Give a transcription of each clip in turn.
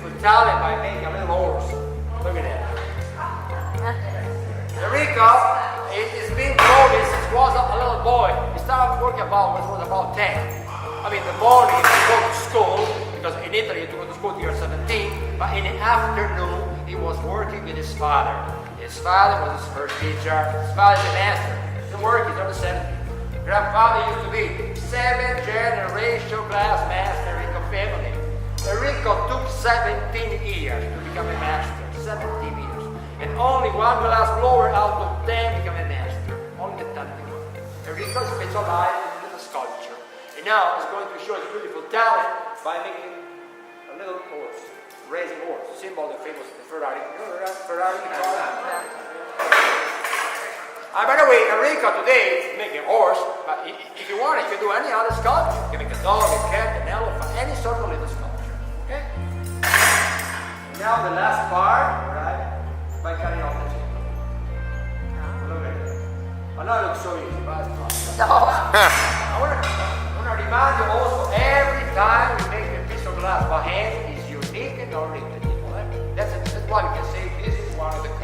beautiful talent by making a little horse. Look at that. Enrico is being growing since he was a little boy. He started working when he was about 10. I mean, the morning he go to school, because in Italy you have to go to school till you're 17, but in the afternoon he was working with his father. His father was his first teacher. His father is a master. He's working, he's over 70. Grandfather used to be 7th-generation glass master in the family. Enrico took 17 years to become a master. 17 years. And only one glass blower out of 10 became a master. Only the 10 one. Enrico specialized in the sculpture. And now he's going to show his beautiful talent by making a little horse, racing horse, symbol of the famous Ferrari. You know that Ferrari car? By the way, Enrico today is making a horse, but if you want, you can do any other sculpture. You can make a dog, a cat, an elephant, any sort of little sculpture. Okay? Now the last part, right? By cutting off the tip. Look at it. I know it looks so easy, but it's not. No. I want to remind you also, every time you make a piece of glass by hand is unique and original. Right? That's why you can say this is one of the kind.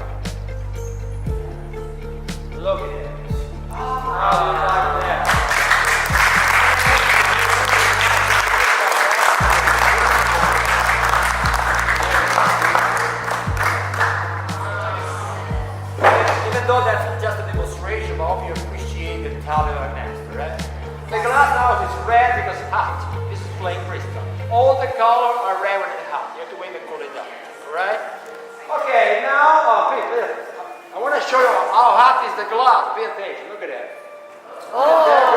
Look at it. How do you like that? Even though that's just a demonstration, but I hope you appreciate the talent of a master, right? The glass now is red because it's hot. This is plain crystal. All the colors are red when it's hot. You have to wait and cool it down. Alright? Okay, now, please, I want to show you how hot is the glass. Pay attention. Look at that. Oh!